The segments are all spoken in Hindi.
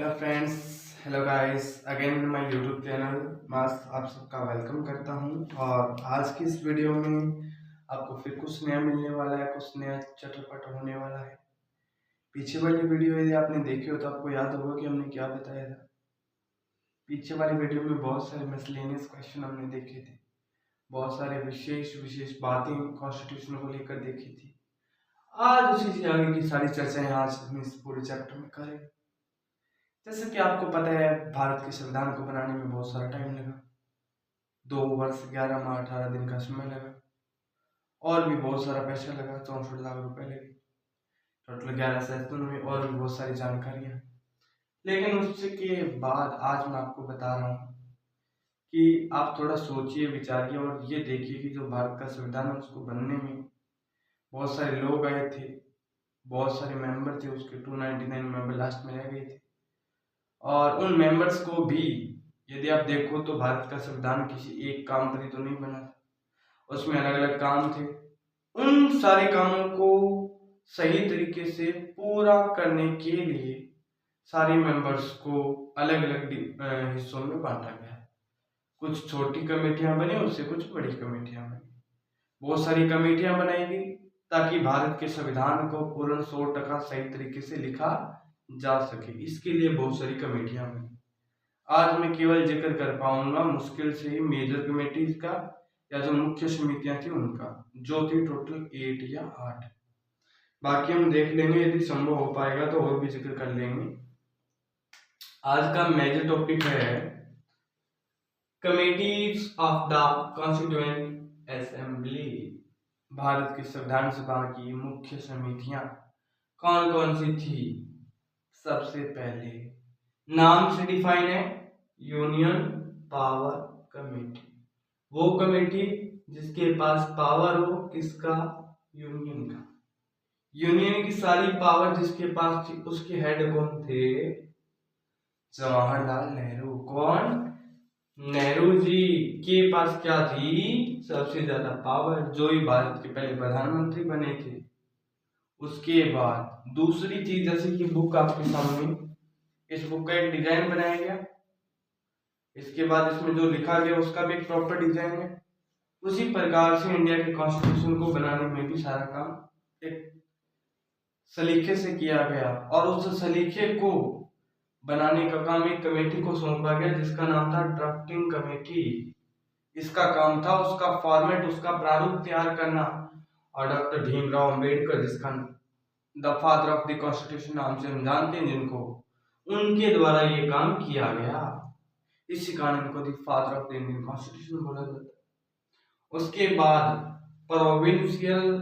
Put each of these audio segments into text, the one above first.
Hello friends, hello guys, again in my YouTube channel. मैं आप सबका वेलकम करता हूं और आज की इस वीडियो में आपको फिर कुछ नया मिलने वाला है, कुछ नया चटपट होने वाला है। पीछे वाली वीडियो यदि आपने देखी हो तो आपको याद होगा कि हमने क्या बताया था। पीछे वाली वीडियो में बहुत सारे मिसलेनियस क्वेश्चन हमने देखे थे, बहुत सारे विशेष विशेष बातें कॉन्स्टिट्यूशन को लेकर देखी थी। आज उसी से आगे की सारी चर्चाएं आज हम इस पूरे चैप्टर में करेंगे। जैसे कि आपको पता है, भारत के संविधान को बनाने में बहुत सारा टाइम लगा। 2 वर्ष 11 माह 18 दिन का समय लगा और भी बहुत सारा पैसा लगा, 64 लाख रुपए लगे। टोटल 11 सेशन में और भी बहुत सारी जानकारियां। लेकिन उसके बाद आज मैं आपको बता रहा हूँ कि आप थोड़ा सोचिए, विचारिए और ये देखिए कि जो भारत का संविधान है उसको बनने में बहुत सारे लोग आए थे, बहुत सारे मेंबर थे, उसके 299 मेंबर लास्ट में रह गए थे। और उन मेंबर्स को भी यदि आप देखो तो भारत का संविधान किसी एक काम पर ही तो नहीं बना था, उसमें अलग अलग काम थे। उन सारे कामों को सही तरीके से पूरा करने के लिए सारे मेंबर्स को अलग अलग हिस्सों में बांटा गया। कुछ छोटी कमेटियां बनी, उससे कुछ बड़ी कमेटियां बनी। बहुत सारी कमेटियां बनाई गई ताकि भारत के संविधान को पूर्ण 100% सही तरीके से लिखा जा सके। इसके लिए बहुत सारी कमेटियां बनी। आज मैं केवल जिक्र कर पाऊंगा मुश्किल से ही मेजर कमेटीज का या जो मुख्य समितियां थी उनका, जो थी टोटल 8 या 8। बाकी हम देख लेंगे, यदि संभव हो पाएगा तो और भी जिक्र कर लेंगे। आज का मेजर टॉपिक है committees of the constituent assembly. Bharat की संविधान सभा की मुख्य समितियां कौन कौन सी थी? सबसे पहले नाम से डिफाइन है, यूनियन पावर कमेटी। वो कमेटी जिसके पास पावर हो, किसका? यूनियन का। यूनियन की सारी पावर जिसके पास थी, उसके हेड कौन थे? जवाहरलाल नेहरू। कौन? नेहरू जी के पास क्या थी? सबसे ज्यादा पावर, जो ही भारत के पहले प्रधानमंत्री बने थे। उसके बाद दूसरी चीज, जैसे कि बुक आपके सामने, इस बुक का एक डिजाइन बनाया गया। इसके बाद इसमें जो लिखा गया उसका भी एक प्रॉपर डिजाइन है। उसी प्रकार से इंडिया के कॉन्स्टिट्यूशन को बनाने में भी सारा काम एक सलीके से किया गया और उस सलीके को बनाने का काम एक कमेटी को सौंपा गया जिसका नाम था ड्राफ्टिंग कमेटी। इसका काम था उसका फॉर्मेट, उसका प्रारूप तैयार करना। और डॉक्टर भीमराव अंबेडकर, जिसका the father of the constitution नाम से हम जानते हैं जिनको, उनके द्वारा ये काम किया गया। इसी कारण इनको the father of the Indian constitution बोला जाता है। उसके बाद प्रोविंशियल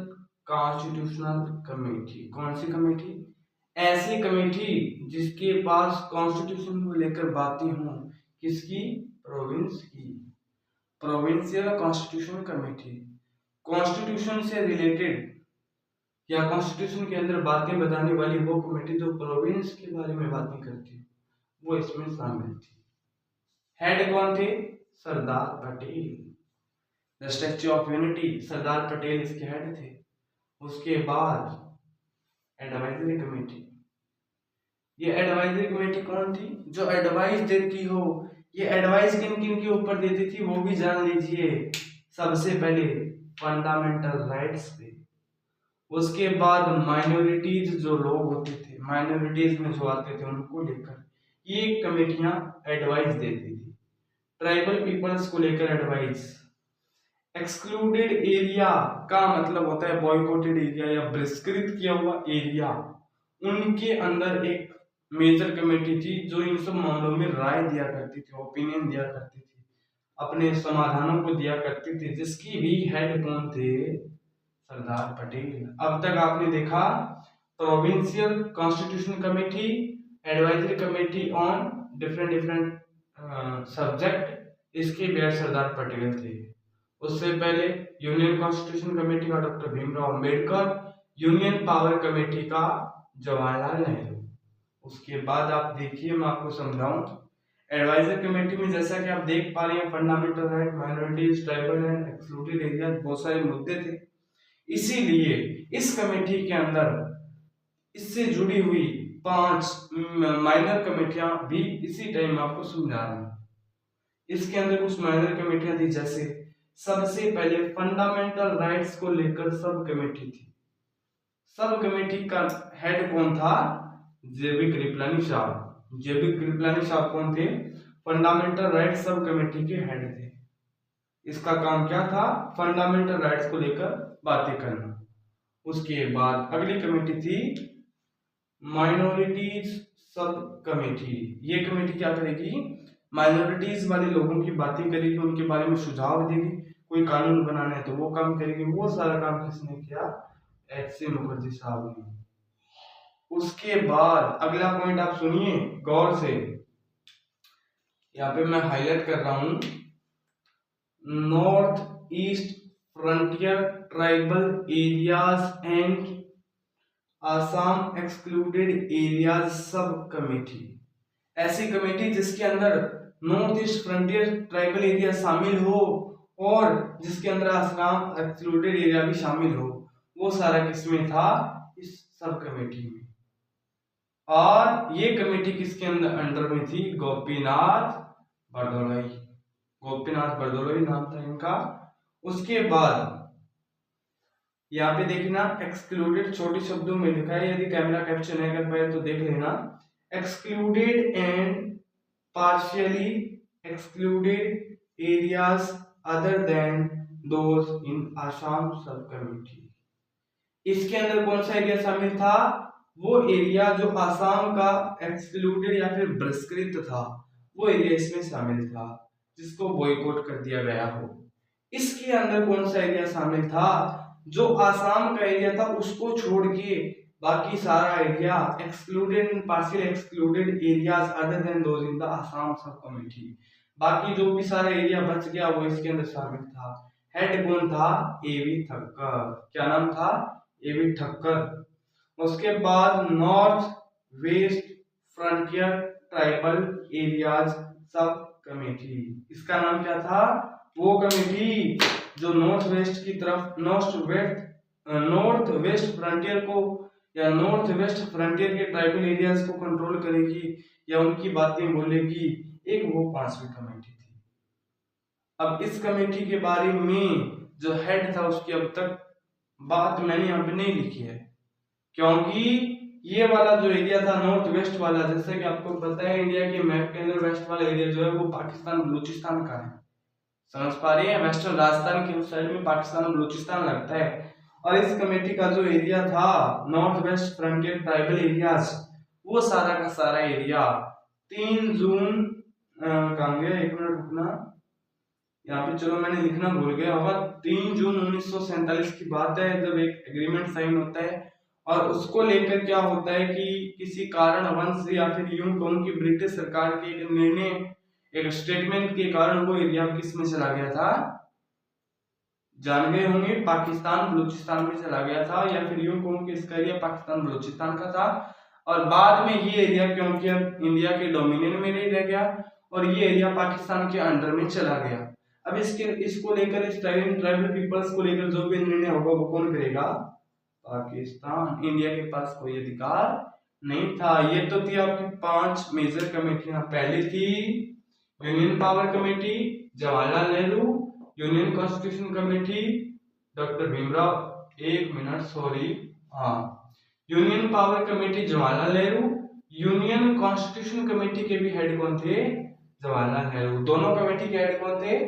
कॉन्स्टिट्यूशनल कमेटी। कौन सी कमेटी? ऐसी कमेटी जिसके पास कॉन्स्टिट्यूशन को लेकर बातें हों। किसकी? प्रोविंस की। प्रोविंशियल कॉन्स्टिट्यूशन कमेटी कॉन्स्टिट्यूशन से रिलेटेड या कॉन्स्टिट्यूशन के अंदर बातें बताने वाली वो कमेटी जो प्रोविंस के बारे में बातें करती, वो इसमें शामिल थी। हेड कौन थे? Sardar Patel. Statue of unity, Sardar Patel इसके हेड थे। उसके बाद एडवाइजरी कमेटी। ये एडवाइजरी कमेटी कौन थी? जो एडवाइस देती हो। ये एडवाइस किन किन के ऊपर देती थी वो भी जान लीजिए। सबसे पहले फंडामेंटल राइट्स पे। उसके बाद माइनॉरिटीज, जो लोग होते थे माइनॉरिटीज में जो आते थे उनको लेकर ये कमेटियां एडवाइस देती थी। ट्राइबल पीपल्स को लेकर एडवाइस। एक्सक्लूडेड एरिया का मतलब होता है बॉयकॉटेड एरिया या बहिष्कृत किया हुआ एरिया। उनके अंदर एक मेजर कमेटी थी जो इन सब मामलों में राय दिया करती थी, ओपिनियन दिया करती थी, अपने समाधानों को दिया करती थी, जिसकी भी हेड कौन थे? सरदार पटेल। अब तक आपने देखा provincial constitution committee, advisory committee on different different subject, इसके हेड सरदार पटेल थे। उससे पहले यूनियन कॉन्स्टिट्यूशन कमेटी का doctor Bhimrao Ambedkar, union power committee का जवाहरलाल नेहरू। उसके बाद आप देखिए, मैं आपको समझाऊं, एडवाइजर कमेटी में जैसा कि आप देख पा रहे हैं fundamental right, minorities, tribal and excluded area, बहुत सारे मुद्दे थे। इसीलिए इस कमेटी के अंदर इससे जुड़ी हुई 5 माइनर कमेटियां भी इसी टाइम आपको समझा रहा हूं। इसके अंदर कुछ माइनर कमेटियां थी, जैसे सबसे पहले फंडामेंटल राइट्स को लेकर सब कमेटी थी। सब कमेटी का हेड कौन था? जेबी कृपलानी साहब। जेबी कृपलानी साहब कौन थे? फंडामेंटल राइट्स सब कमेटी के हेड थे। इसका काम क्या था? फंडामेंटल राइट्स को लेकर बातें करना। उसके बाद अगली कमेटी थी माइनॉरिटीज सब कमेटी। ये कमेटी क्या करेगी? माइनॉरिटीज वाले लोगों की बातें करेगी, उनके बारे में सुझाव देगी, कोई कानून बनाना है तो वो काम करेगी। वो सारा काम किसने किया? एच.सी. मुखर्जी साहब ने। उसके बाद अगला पॉइंट आप सुनिए गौर से, यहाँ पे मैं हाईलाइट कर रहा हूं, north east frontier tribal areas and Assam excluded areas sub committee. ऐसी कमेटी जिसके अंदर north east frontier tribal area शामिल हो और जिसके अंदर आसाम एक्सक्लूडेड एरिया भी शामिल हो, वो सारा किसमें था? इस सब कमेटी में। और ये कमेटी किसके अंडर में थी? गोपीनाथ बरदोलाई। गोपीनाथ बरदोलाई नाम था इनका। उसके बाद यहाँ पे देखना, एक्सक्लूडेड छोटे शब्दों में लिखा है, यदि कैमरा कैप्चर नहीं कर पाए तो देख लेना। Excluded and partially excluded areas other than those in Assam sub committee. इसके अंदर कौन सा एरिया शामिल था? वो एरिया जो आसाम का एक्सक्लूडेड या फिर बहिष्कृत था, वो एरिया इसमें शामिल था, जिसको बॉयकॉट कर दिया गया हो। इसके अंदर कौन सा एरिया शामिल था? जो आसाम का एरिया था उसको छोड़ के बाकी सारा area excluded and partial excluded areas other than those in the Assam sub committee. बाकी जो भी सारा एरिया बच गया वो इसके अंदर शामिल था। हेड कौन था? एवी ठक्कर। क्या नाम था? एवी ठक्कर। उसके बाद north west frontier tribal areas sub committee. इसका नाम क्या था? वो कमेटी जो नॉर्थ वेस्ट की तरफ नॉर्थ वेस्ट फ्रंटियर को या नॉर्थ वेस्ट फ्रंटियर के ट्राइबल एरियाज को कंट्रोल करेगी या उनकी बातें बोलेगी, एक वो 5वीं कमेटी थी। अब इस कमेटी के बारे में जो हेड था उसकी अब तक बात मैंने यहाँ पे नहीं लिखी है, क्योंकि ये वाला जो एरिया था नॉर्थ वेस्ट वाला, जैसे कि आपको पता है इंडिया के मैप के अंदर वेस्ट वाला एरिया जो है वो पाकिस्तान बलूचिस्तान का है। समझ पा रहे हैं? वेस्टर्न राजस्थान के उस साइड में पाकिस्तान बलूचिस्तान लगता है। और इस कमेटी का जो एरिया था north west frontier tribal areas, वो सारा का सारा एरिया 3 जून कहाँ गया, एक मिनट रुकना, यहाँ पे चलो मैंने लिखना भूल गया होगा। 3 जून 1947 की बात है जब एक एग्रीमेंट साइन होता है, और उसको लेकर क्या होता है कि किसी कारणवश या फिर यूं कहूं कि ब्रिटिश सरकार के एक निर्णय, एक स्टेटमेंट के कारण वो एरिया किस में चला गया था? जान गए होंगे, पाकिस्तान बलूचिस्तान में चला गया था, या फिर यूं कहूं कि इसका एरिया पाकिस्तान बलूचिस्तान का था। और बाद में ये एरिया क्योंकि अब इंडिया के डोमिनियन में नहीं रह गया और ये एरिया पाकिस्तान के अंडर में चला गया। अब इसको लेकर इस ट्राइबल पीपल्स को लेकर जो भी निर्णय होगा वो कौन करेगा? पाकिस्तान। इंडिया के पास कोई अधिकार नहीं था। ये तो थी आपकी 5 मेजर कमेटियां। पहली थी union power committee, Jawaharlal Nehru. Union constitution committee, doctor Bhimrao, एक मिनट सॉरी, हाँ, union power committee Jawaharlal Nehru. Union constitution committee के भी हेड कौन थे? जवाहरलाल नेहरू। दोनों कमेटी के हेड कौन थे?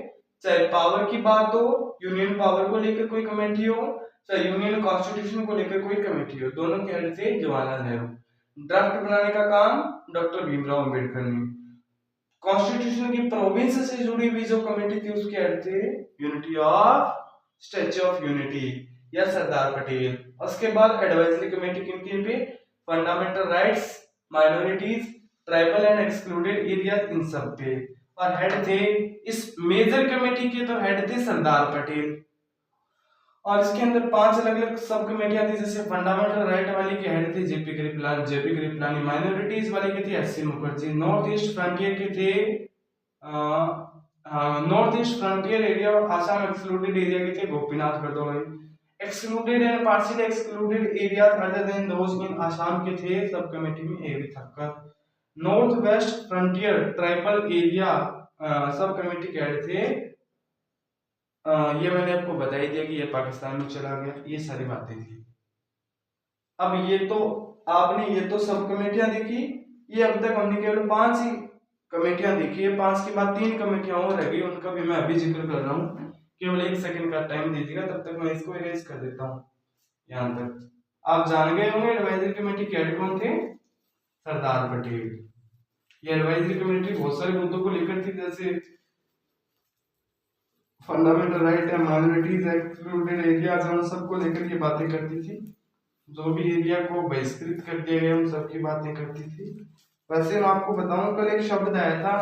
चाहे पावर की बात हो, यूनियन पावर को लेकर कोई कमेटी हो, चाहे यूनियन कॉन्स्टिट्यूशन को लेकर कोई कमेटी हो, दोनों के हेड थे जवाहरलाल नेहरू। ड्राफ्ट बनाने का काम डॉक्टर भीमराव अंबेडकर ने। कॉन्स्टिट्यूशन की प्रोविंस से जुड़ी हुई जो कमेटी थी उसके हेड थे unity of statue of unity या सरदार पटेल। उसके बाद एडवाइजरी कमेटी किन किन पे? Fundamental rights, minorities, tribal and excluded area, इन सब पे। और हेड थे इस मेजर कमेटी के, तो हेड थे सरदार पटेल। और इसके अंदर 5 अलग अलग सब कमेटियां थी, जैसे फंडामेंटल राइट वाली के हेड थे जेपी कृपलानी, माइनॉरिटीज वाले के थे एच.सी. मुखर्जी, नॉर्थ ईस्ट फ्रंटियर के थे नॉर्थ ईस्ट फ्रंटियर एरिया और आसाम एक्सक्लूडेड एरिया के थे Gopinath Bardoloi, excluded and partially excluded areas other than those in Assam के थे सब कमेटी में, ए भी था। North west frontier tribal area sub committee के हेड थे, ये मैंने आपको बता ही दिया कि ये पाकिस्तान में चला गया, ये सारी बातें थी। अब ये तो आपने ये तो सब कमेटियां देखी, ये अब तक हमने केवल 5 ही कमेटियां देखी है, 5 के बाद 3 कमेटियां और रह गई, उनका भी मैं अभी जिक्र कर रहा हूँ, केवल 1 सेकंड का टाइम दीजिएगा, तब तक मैं इसको इरेज कर देता हूँ। यहाँ तक आप जान गए होंगे एडवाइजरी कमेटी के हेड कौन थे, सरदार पटेल। ये एडवाइजरी कमेटी बहुत सारे मुद्दों को लेकर थी, जैसे फंडामेंटल राइट है, माइनॉरिटीज, एक्सक्लूडेड एरियाज, उन सबको लेकर ये बातें करती थी, जो भी एरिया को बहिष्कृत कर दिया गया उन सबकी बातें करती थी। वैसे मैं आपको बताऊं, कल एक शब्द आया था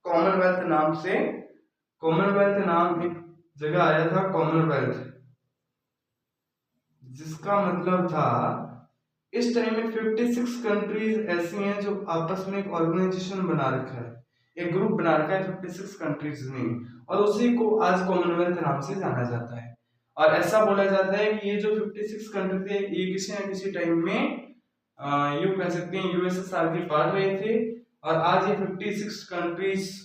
कॉमनवेल्थ नाम से, कॉमनवेल्थ नाम एक जगह आया था कॉमनवेल्थ, जिसका मतलब था इस टाइम में 56 कंट्रीज ऐसी हैं जो आपस में एक ऑर्गेनाइजेशन बना रखा है, एक ग्रुप बना रखा है 56 कंट्रीज ने, और उसी को आज कॉमनवेल्थ नाम से जाना जाता है। और ऐसा बोला जाता है कि ये जो 56 कंट्री थे ये किसी न किसी टाइम में यूं कह सकते हैं यूएसएसआर के पार्ट रहे थे, और आज ये 56 कंट्रीज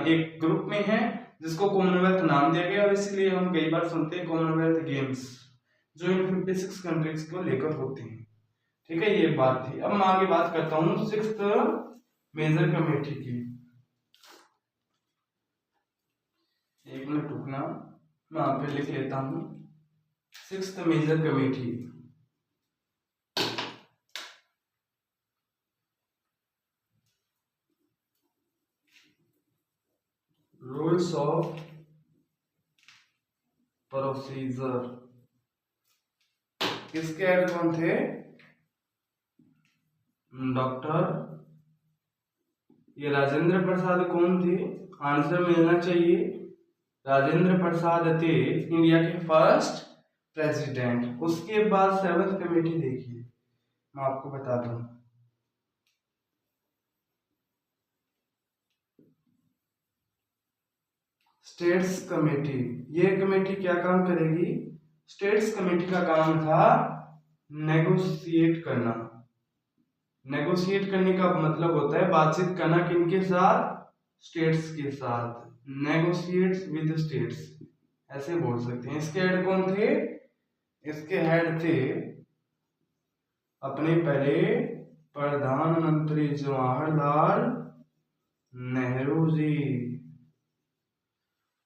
एक ग्रुप में है जिसको कॉमनवेल्थ नाम दिया गया, और इसलिए हम कई बार सुनते हैं कॉमनवेल्थ गेम्स जो इन 56 कंट्रीज को लेकर होते हैं। ठीक है, ये बात थी। अब मैं आगे बात करता हूँ 6th मेजर कमेटी की। एक मिनट रुकना, मैं यहाँ पे लिख लेता हूँ 6th major committee. Rules of procedure, किसके हेड कौन थे, डॉक्टर, ये राजेंद्र प्रसाद कौन थे, आंसर मिलना चाहिए, राजेंद्र प्रसाद थे इंडिया के फर्स्ट प्रेसिडेंट। उसके बाद 7th कमेटी देखिए, मैं आपको बता दूं, स्टेट्स कमेटी। ये कमेटी क्या काम करेगी, स्टेट्स कमेटी का काम था नेगोशिएट करना। नेगोशिएट करने का मतलब होता है बातचीत करना, किनके साथ, स्टेट्स के साथ, नेगोशिएट विद स्टेट्स, ऐसे बोल सकते हैं। इसके हेड कौन थे, इसके हेड थे अपने पहले प्रधानमंत्री जवाहरलाल नेहरू जी।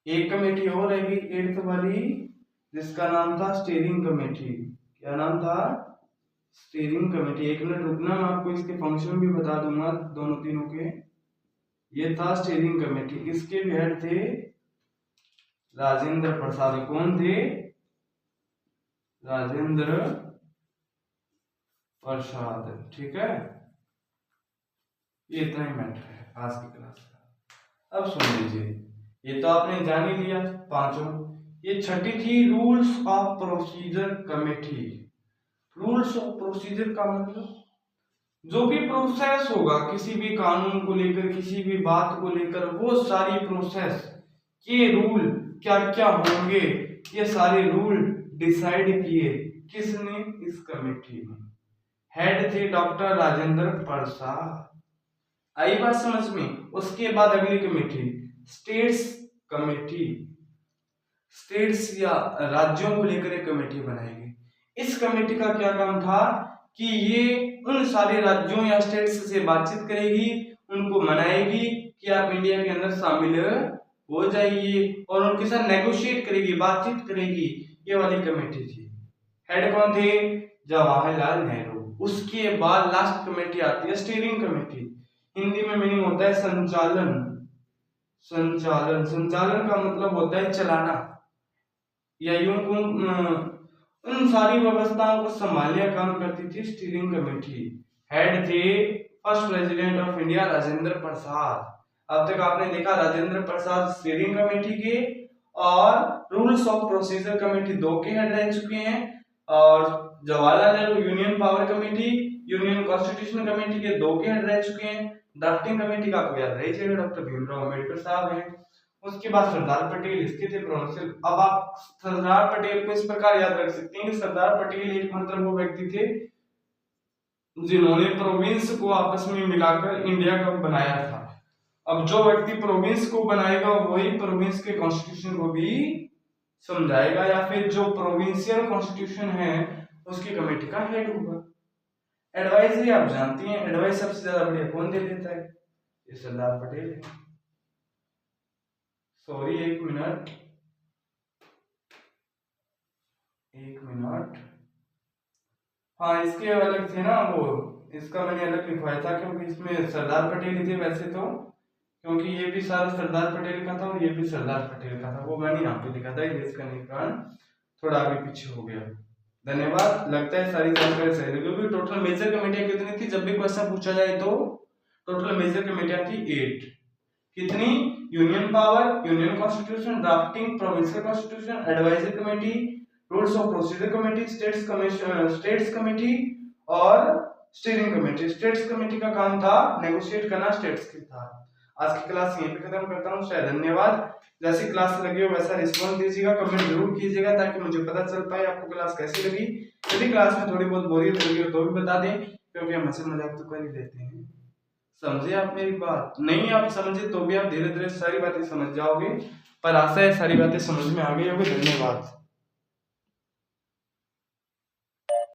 एक कमेटी और रहेगी 8th वाली, जिसका नाम था स्टीयरिंग कमेटी। क्या नाम था, स्टीयरिंग कमेटी। एक मिनट रुकना, मैं आपको इसके फंक्शन भी बता दूंगा दोनों तीनों के। ये था स्टीयरिंग कमेटी, इसके भी हेड थे राजेंद्र प्रसाद। कौन थे, राजेंद्र प्रसाद। ठीक है, ये इतना ही मैटर है आज की क्लास का। अब सुन लीजिए, ये तो आपने जान ही लिया पांचों। ये छठी थी rules of procedure committee. Rules of procedure का मतलब जो भी प्रोसेस होगा किसी भी कानून को लेकर, किसी भी बात को लेकर, वो सारी प्रोसेस के रूल क्या क्या होंगे, ये सारे रूल डिसाइड किए किसने, इस कमेटी में। हेड थे डॉक्टर राजेंद्र प्रसाद। आई बात समझ में। उसके बाद अगली कमेटी स्टेट्स कमेटी, स्टेट्स या राज्यों को लेकर एक कमेटी बनाएगी। इस कमेटी का क्या काम था कि ये उन सारे राज्यों या स्टेट्स से बातचीत करेगी, उनको मनाएगी कि आप इंडिया के अंदर शामिल हो जाइए, और उनके साथ नेगोशिएट करेगी, बातचीत करेगी। ये वाली कमेटी थी। हेड कौन थे, जवाहरलाल नेहरू। उसके बाद लास्ट कमेटी आती है स्टीयरिंग कमेटी। हिंदी में मीनिंग होता है संचालन। संचालन, संचालन का मतलब होता है चलाना, या यूं उन सारी व्यवस्थाओं को संभालने का काम करती थी स्टीयरिंग कमेटी। हेड थे first president of India Rajendra Prasad. अब तक आपने देखा राजेंद्र प्रसाद स्टीयरिंग कमेटी के और रूल्स ऑफ प्रोसीजर कमेटी 2 के हेड रह चुके हैं, और Jawaharlal Nehru union power committee, union constitution committee के 2 के हेड रह चुके हैं। ड्राफ्टिंग कमेटी का आपको याद रही चाहिए, डॉक्टर भीमराव अम्बेडकर साहब हैं। उसके बाद सरदार पटेल, इसके थे प्रोविंशियल। अब आप सरदार पटेल को इस प्रकार याद रख सकते हैं कि सरदार पटेल एक मतलब वो व्यक्ति थे जिन्होंने प्रोविंस को आपस में मिलाकर इंडिया का बनाया था। अब जो व्यक्ति प्रोविंस को बनाएगा वही प्रोविंस के कॉन्स्टिट्यूशन को भी समझाएगा, या फिर जो प्रोविंशियल कॉन्स्टिट्यूशन है उसकी कमेटी का हेड होगा। एडवाइजरी आप जानती हैं, एडवाइस सबसे ज्यादा बढ़िया कौन दे देता है? ये सरदार पटेल है। सॉरी, एक मिनट। हाँ, इसके अलग थे ना वो, इसका मैंने अलग लिखवाया था क्योंकि इसमें सरदार पटेल ही थे वैसे तो, क्योंकि ये भी सारा सरदार पटेल का था और ये भी सरदार पटेल का था, वो मैंने यहाँ पे लिखा था, इरेज करने के कारण थोड़ा आगे पीछे हो गया। धन्यवाद। लगता है सारी जानकारी सही है, क्योंकि टोटल मेजर कमेटियां कितनी थी? जब भी क्वेश्चन पूछा जाए तो टोटल मेजर कमेटियां थी 8। कितनी? Union power, union constitution, drafting, provincial constitution, advisory committee, rules of procedure committee, states commission, states committee और स्टीयरिंग कमेटी। स्टेट्स कमेटी का काम था नेगोशिएट करना, स्टेट्स के था। आज की क्लास यहीं पे खत्म करता हूँ। शायद धन्यवाद। जैसी क्लास लगी हो वैसा रिस्पॉन्स दीजिएगा, कमेंट जरूर कीजिएगा ताकि मुझे पता चल पाए आपको क्लास कैसी लगी। यदि क्लास में थोड़ी बहुत बोरियत लगी हो तो भी बता दें, क्योंकि हम हंसी मजाक तो कर ही लेते हैं। समझे आप मेरी बात? नहीं आप समझे तो भी आप धीरे धीरे सारी बातें समझ जाओगे, पर आशा है सारी बातें समझ में आ गई होगी। धन्यवाद।